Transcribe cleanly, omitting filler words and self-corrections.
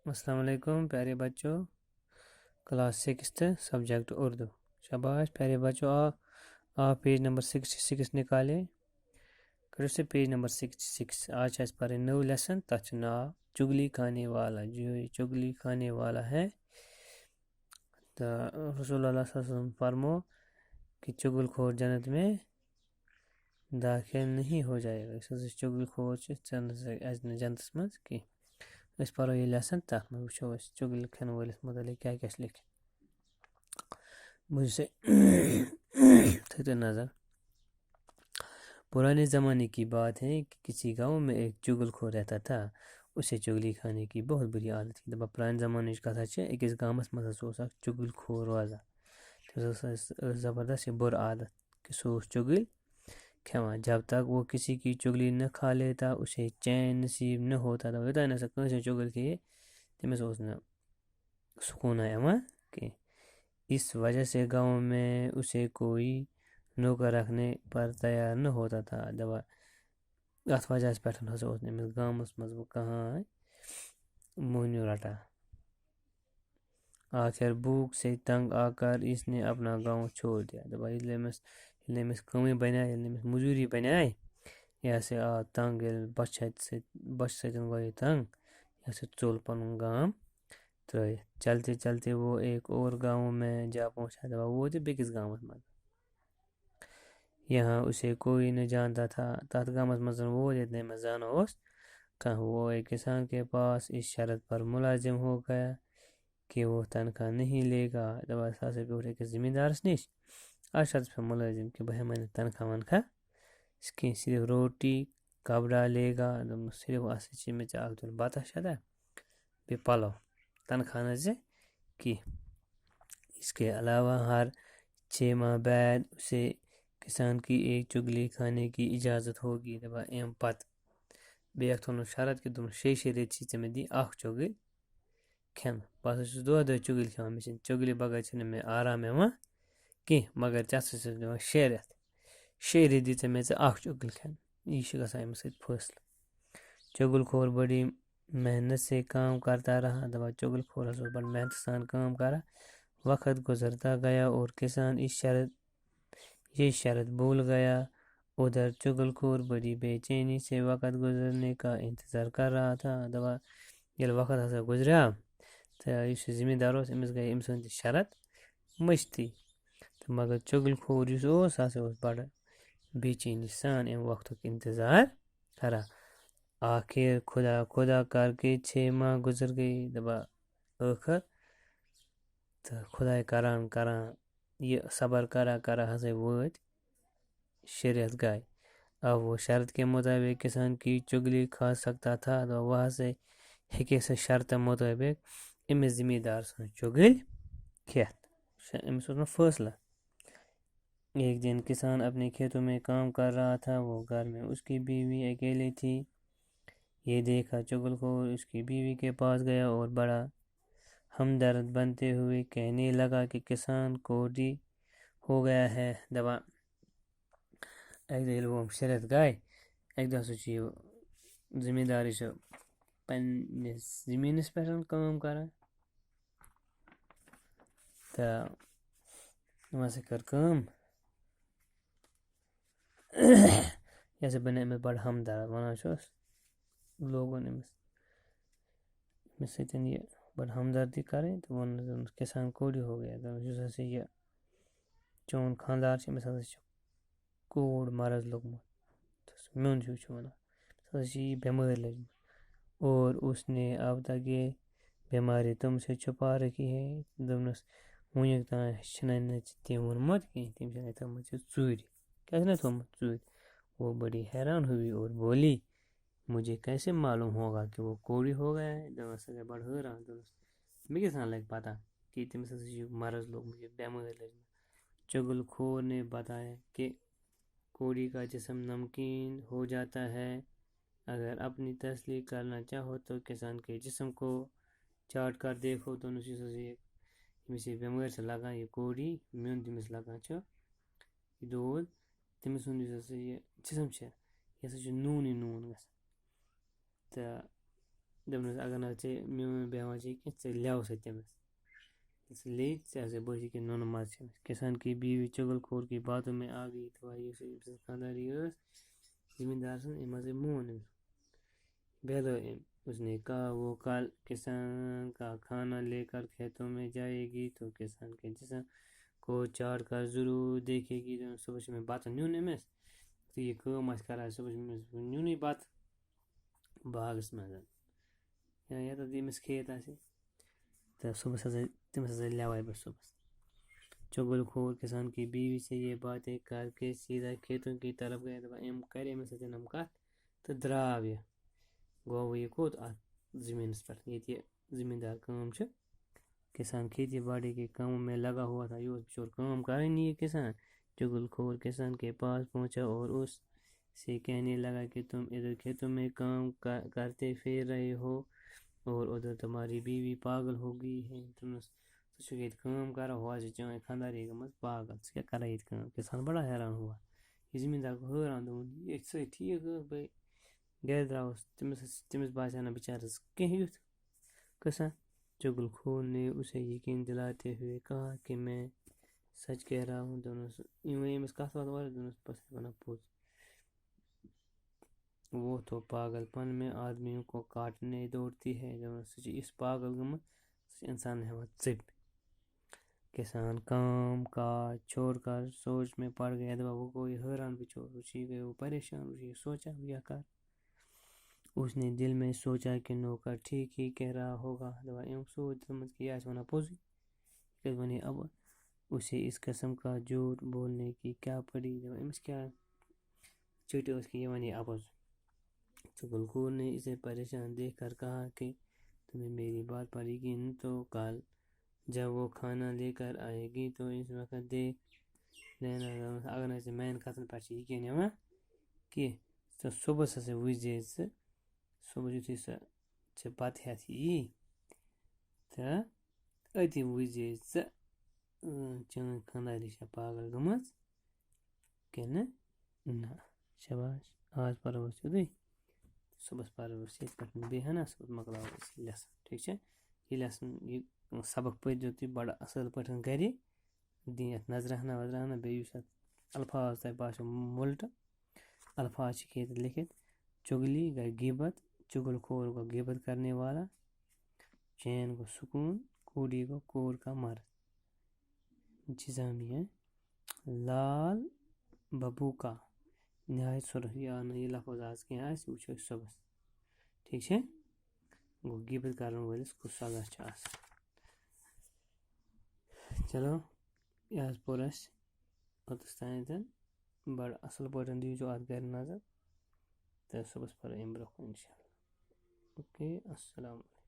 السلام علیکم پیارے بچوں، کلاس 6 سبجیکٹ اردو. شاباش پیارے بچوں، آپ پیج نمبر 66 نکالے. کرو سے پیج نمبر 66. آج ہے اس پر نو لیسن تچ ناو چگلی کھانے والا. جو یہ چگلی کھانے والا ہے تو رسول اللہ صلی اللہ علیہ وسلم فرمو کہ چگل خور جنت میں داخل نہیں ہو جائے گا. اس چگل خور جنتس مز کی اس پرو یہ لیسن تک میں وچھو اس چگل کھن والس متعلق کیا کیا لکھ مجھ سے تھے نظر. پرانے زمانے کی بات ہے کہ کسی گاؤں میں ایک چگل خور رہتا تھا. اسے چگلی کھانے کی بہت بری عادت تھی. دبا پرانے زمانے کا تھا ایک اس گامس مزہ سوس چگل خور روزہ زبردست بر عادت کہ سوس چگل کھیوان. جب تک وہ کسی کی چگلی نہ کھا لیتا اسے چین نصیب نہ ہوتا تھا. ہوتا ہے نا سکتے سے چگل کھیے تمہیں سوچنا سکون ہے اما کہ اس وجہ سے گاؤں میں اسے کوئی نوکر رکھنے پر تیار نہ ہوتا تھا. دبا اس وجہ سے پیٹھن ہسا اس نے گامس مزبو کہاں مونیو رٹا. آخر بھوک سے تنگ آ کر اس نے اپنا گاؤں چھوڑ دیا. دبا مس کمی بنائے مس مزوری بنائے یہ سے آ تنگ بچ سن گئی تنگ یہ سے چول پن گام ترائے. چلتے چلتے وہ ایک اور گاؤں میں جا پہنچا. دبا وہ تھے بیکس گاؤں میں یہاں اسے کوئی نہ جانتا تھا. تات گامس مزن وہ جتنے میں جانا ہوس کہاں. وہ ایک کسان کے پاس اس شرط پر ملازم ہو گیا کہ وہ تنخواہ نہیں لے گا. دبا ساسے پہ اٹھے کہ زمین دار نیش آج شرط پر ملازم کہ بھائی میں نے تنخواہ ونخواہ اس کی صرف روٹی کپڑا لے گا. صرف اسی چیز میں چاہتا ہوں بات شدہ بے پالو تنخواہ سے کی. اس کے علاوہ ہر 6 ماہ بعد اسے کسان کی ایک چگلی کھانے کی اجازت ہوگی. دبا ایم پت بیک تھونو شرط کہ تم 6 ریت میں دی اخ چگل کھین. بس دو چگل کھان میں چگلی بغیر چھنے میں آرام یوان کی مگر چس 6 ریت 6 ریت دی میں اخ چگل کھین. یہ گژھان امس فیصلہ. چگل خور بڑی محنت سے کام کرتا رہا. دبا چگل خور بڑی محنت سان کام کرا. وقت گزرتا گیا اور کسان یہ شرط بھول گیا. ادھر چگل خور بڑی بے چینی سے وقت گزرنے کا انتظار کر رہا تھا. دبا یہ وقت ہسا گزریا تو اس ذمہ داروں امس گئی امس شرط مشتی تو مگر چگل خور اس بڑ بے چینی سان ام وقت انتظار کرا. آخر خدا کر کے 6 ماہ گزر گئی. دبا آخر تو خدا کران یہ صبر کرا ہسے ووت شریعت گائے. اب وہ شرط کے مطابق کسان کی چگلی کھا سکتا تھا. تو وہاں سے ہکے سے شرط مطابق امس ذمہ دار سن چگل کھیت امس فیصلہ. ایک دن کسان اپنے کھیتوں میں کام کر رہا تھا. وہ گھر میں اس کی بیوی اکیلے تھی. یہ دیکھا چگل خور اس کی بیوی کے پاس گیا اور بڑا ہمدرد بنتے ہوئے کہنے لگا کہ کسان کوڑی ہو گیا ہے. دبا ایک دل وہ شریعت گائے ایک دن سو چی ذمہ داری سے پنس زمینس پہ کام کران تو وہاں کر کام یہ سے بنے امس بڑ ہمدرد ونان لوگن امس سن یہ بڑ ہمدردی کریں تو ون کسان کوڑی ہو گیا. تو یہ چون خاندار امس کوڑ مرض لوگمت میون ہیو ونان یہ بیمار لگی اور اس نے اب تک یہ بیماری تم سے چھپا رکھی ہے. دپنس ونیک تان تم وونمت کہیں تم تھومت ژوٗرِ کیا تھومت ژوٗرِ. وہ بڑی حیران ہوئی اور بولی مجھے کیسے معلوم ہوگا کہ وہ کوڑی ہو گیا ہے. دپس بڑ حیران مے کیسان لگ پتہ کہ تمس مرض لوگ مجھے بیمار لگی. چگل خور نے بتایا کہ کوڑی کا جسم نمکین ہو جاتا ہے. اگر اپنی تسلی کرنا چاہو تو کسان کے جسم کو چاٹ کر دیکھو تو تمس بیمار سے لگان یہ کوڑی میون تمس لگان دود تمس یہ جسم یہ نون نون گژھان تو دَپنَس اگر نہٕ ژےٚ میون بیٚہوان چھِ کینٛہہ ژٕ لیٚو سا تٔمِس لیے ژےٚ ہسا بٲسی کہ نُنہٕ مَزٕ چھِ أمِس کسان کی بیوی چُغل خور کی باتوں میں آ گئی تو یُس أمۍ سٕنٛز خانٛداری ٲس زمیٖندار سٕنٛز أمۍ ہسا مون أمِس بہلٲو أمۍ اس نے کہا وہ کل کسان کا کھانا لے کر کھیتوں میں جائے گی تو کسان کے جسم کو چاٹ کر ضرور دیکھے گی صبح چھُ مےٚ بَتہٕ نیُن أمِس تہٕ یہِ کٲم آسہِ کَران صُبحس أمِس نیُنٕے بَتہٕ باغس منٛز یا ییٚتٮ۪تھ أمِس کھیت آسہِ تہٕ صُبحس ہسا تٔمِس ہسا لیٚوے بہٕ صُبحس چُغل خور کسان کی بیوی سے یہ باتیں کر کے سیدھا کھیتوں کی طرف گیا دَپان أمۍ کَرِ أمِس سۭتۍ یِم کَتھ تہٕ درٛاو یہِ گوٚو یہِ کوٚت اَتھ زٔمیٖنَس پٮ۪ٹھ ییٚتہِ یہِ زٔمیٖندار کٲم چھِ کسان کھیتی باڑی کے کاموں میں لگا ہوا تھا یہ اوس بچور کٲم کرانی یہ کسان چغل خور کسان کے پاس پہنچا اور اس سے کہنے لگا کہ تم ادھر کھیتوں میں کام کرتے پھر رہے ہو اور ادھر تمہاری بیوی پاگل ہو گئی ہے تمس ژٕ چھُکھ ییٚتہِ کٲم کران ہو چھِ چٲنۍ خانٛداری گٔمٕژ پاگل ژٕ کیٛاہ کران ییٚتہِ کٲم کسان بڑا حیران ہوا یہِ زٔمیٖندار گوٚو حٲران دوٚپُن یہِ چھِ سٲری ٹھیٖک ٲس بھائی گرِ درٛاوُس تٔمِس باسیٛو نہٕ بِچارس کینٛہہ یُتھ کسان چغل خور نے اسے یقین دلاتے ہوئے کہا کہ میں سچ کہہ رہا ہوں دوٚپنَس یِم أمِس کَتھ وَتھ وَرٲے دوٚپنَس بہٕ چھُس وَنان پوٚز وہ تو پاگل پن میں آدمیوں کو کاٹنے دوڑتی ہے دوٚپنَس سُہ چھِ یِژھ پاگل گٔمٕژ سُہ چھِ اِنسان ہٮ۪وان ژٔپۍ کسان کام کاج چھوڑ کر سوچ میں پڑ گیا دپان وہ گوٚو یہِ حٲران بِچور اسی گئے وہ پریشان اسی سوچا کیا کر اس نے دل میں سوچا کہ نوکر ٹھیک ہی کہہ رہا ہوگا دپان أمۍ سوچ دِلَس کہ یہِ آسہِ وَنان پوٚزُے کیٛازِ وَنہِ اب اسے اس قسم کا جھوٹ بولنے کی کیا پڑی دپان أمِس کیٛاہ چٔٹۍ ٲس کہ یہِ وَنہِ اپُز چغل خور نے اسے پریشان دیکھ کر کہا کہ تمہیں میری بات پڑے گی نہیں تو کل جب وہ کھانا لے کر آئے گی تو اس وقت دیکھ لینا اگر نہٕ ژےٚ میٛانہِ کَتھَن پٮ۪ٹھ چھِ یقیٖن یِوان کینٛہہ تہٕ صُبحس ہسا وٕچھزے ژٕ صُبحس یُتھُے سۄ ژےٚ بَتہٕ ہٮ۪تھ یی تہٕ أتی وٕچھزے ژٕ چٲنۍ خانٛداری چھےٚ پاگل گٔمٕژ کِنہٕ نہ شاباش آز پَرو أسۍ یُتُے صُبحس پَرو أسۍ ییٚتہِ پٮ۪ٹھ بیٚیہِ ہنا صُبحس مۄکلاوو أسۍ یہِ لیسن ٹھیٖک چھا یہِ لیسن یہِ سبق پٔرۍزیو تُہۍ بَڑٕ اَصٕل پٲٹھۍ گرِ دِنۍ یَتھ نظرِ ہنا وظرِ ہنا بیٚیہِ یُس اَتھ الفاظ تۄہہِ باسیو مُلٹہٕ الفاظ چھِ ییٚتہِ لیکھِتھ چُگلی گئی غیبت چغل خور کو غیبت کرنے والا چین کو سکون کوڑی کو کور کا مرد جزامیہ لال ببو کا نہایت سُرخ یہِ آو نہٕ یہِ لفظ آز کینٛہہ آسہِ وٕچھو أسۍ صُبحس ٹھیٖک چھا گوٚو غیبت کرن وٲلِس کُس سزا چھُ آسان چلو یہِ حظ پوٚر اَسہِ اوٚتَس تانٮ۪تھ بَڑٕ اَصٕل پٲٹھۍ دیٖزیو اَتھ گرِ نظر تہٕ صُبحس پَرو اَمہِ برونٛہہ کُن اِنشاء اللہ اوکے اَسلامُ علیکُم